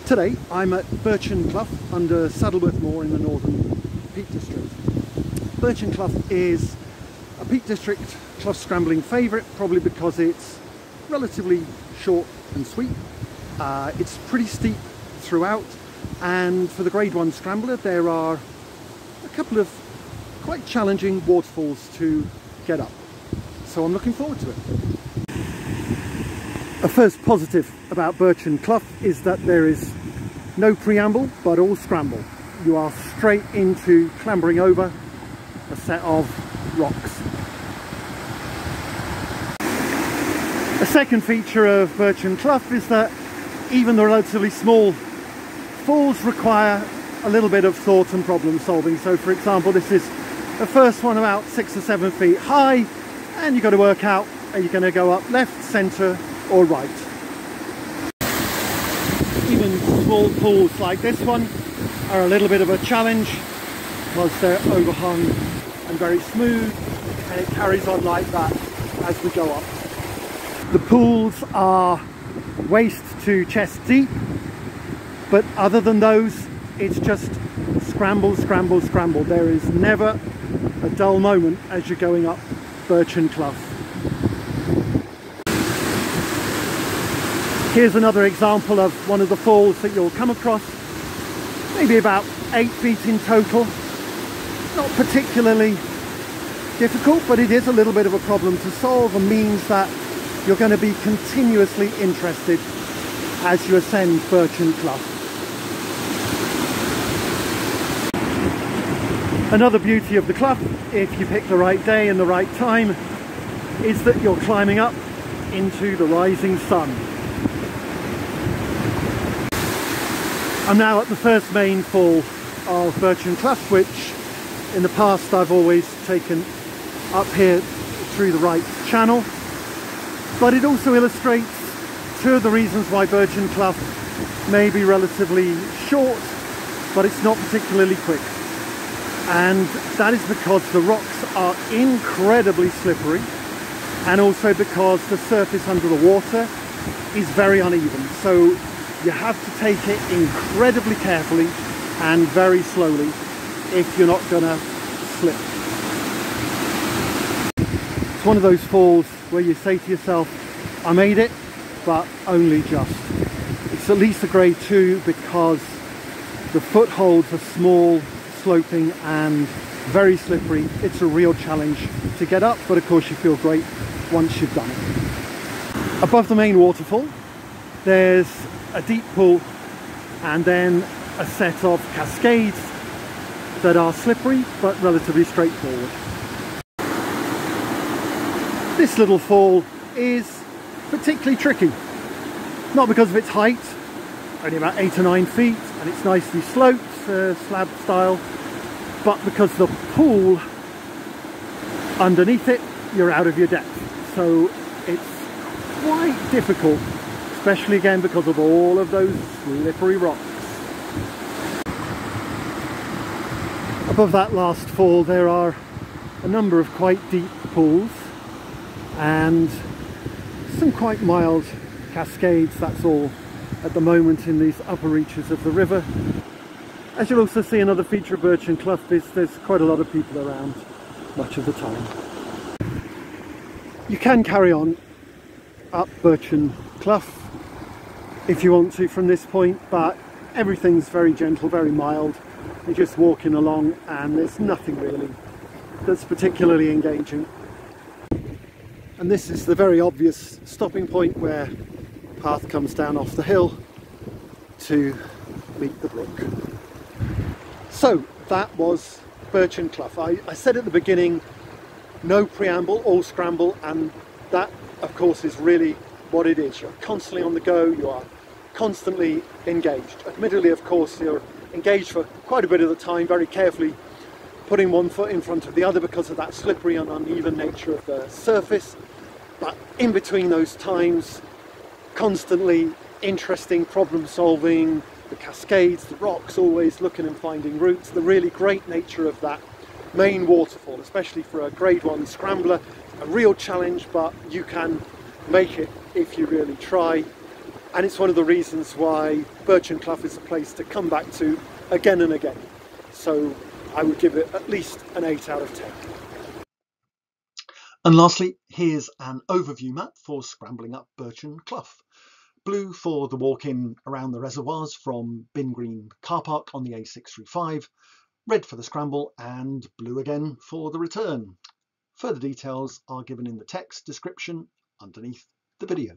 Today I'm at Birchen Clough under Saddleworth Moor in the northern Peak District. Birchen Clough is a Peak District clough scrambling favourite, probably because it's relatively short and sweet. It's pretty steep throughout, and for the grade 1 scrambler there are a couple of quite challenging waterfalls to get up, so I'm looking forward to it. A first positive about Birchen Clough is that there is no preamble but all scramble. You are straight into clambering over a set of rocks. A second feature of Birchen Clough is that even the relatively small falls require a little bit of thought and problem solving. So for example, this is the first one about 6 or 7 feet high, and you've got to work out, are you going to go up left, centre or right? Even small pools like this one are a little bit of a challenge because they're overhung and very smooth, and it carries on like that as we go up. The pools are waist to chest deep, but other than those it's just scramble, scramble, scramble. There is never a dull moment as you're going up Birchen Clough. Here's another example of one of the falls that you'll come across, maybe about 8 feet in total. Not particularly difficult, but it is a little bit of a problem to solve and means that you're going to be continuously interested as you ascend Birchen Clough. Another beauty of the clough, if you pick the right day and the right time, is that you're climbing up into the rising sun. I'm now at the first main fall of Birchen Clough, which in the past I've always taken up here through the right channel, but it also illustrates two of the reasons why Birchen Clough may be relatively short, but it's not particularly quick. And that is because the rocks are incredibly slippery, and also because the surface under the water is very uneven. So you have to take it incredibly carefully and very slowly if you're not going to slip. It's one of those falls where you say to yourself, I made it, but only just. It's at least a grade 2 because the footholds are small, sloping and very slippery. It's a real challenge to get up, but of course you feel great once you've done it. Above the main waterfall there's a deep pool and then a set of cascades that are slippery but relatively straightforward. This little fall is particularly tricky, not because of its height, only about 8 or 9 feet, and it's nicely sloped, slab style, but because the pool underneath it, you're out of your depth, so it's quite difficult, especially again because of all of those slippery rocks. Above that last fall there are a number of quite deep pools and some quite mild cascades, that's all at the moment in these upper reaches of the river. As you'll also see, another feature of Birchen Clough is there's quite a lot of people around much of the time. You can carry on up Birchen Clough if you want to from this point, but everything's very gentle, very mild. You're just walking along and there's nothing really that's particularly engaging. And this is the very obvious stopping point where the path comes down off the hill to meet the brook. So that was Birchen Clough. I said at the beginning, no preamble, all scramble, and that of course is really what it is. You're constantly on the go, you are constantly engaged. Admittedly, of course, you're engaged for quite a bit of the time, very carefully putting one foot in front of the other because of that slippery and uneven nature of the surface. But in between those times, constantly interesting problem solving, the cascades, the rocks, always looking and finding routes, the really great nature of that main waterfall, especially for a grade 1 scrambler. A real challenge, but you can make it if you really try. and it's one of the reasons why Birchen Clough is a place to come back to again and again. So I would give it at least an 8 out of 10. And lastly, here's an overview map for scrambling up Birchen Clough. Blue for the walk-in around the reservoirs from Binn Green car park on the A635, red for the scramble, and blue again for the return. Further details are given in the text description underneath the video.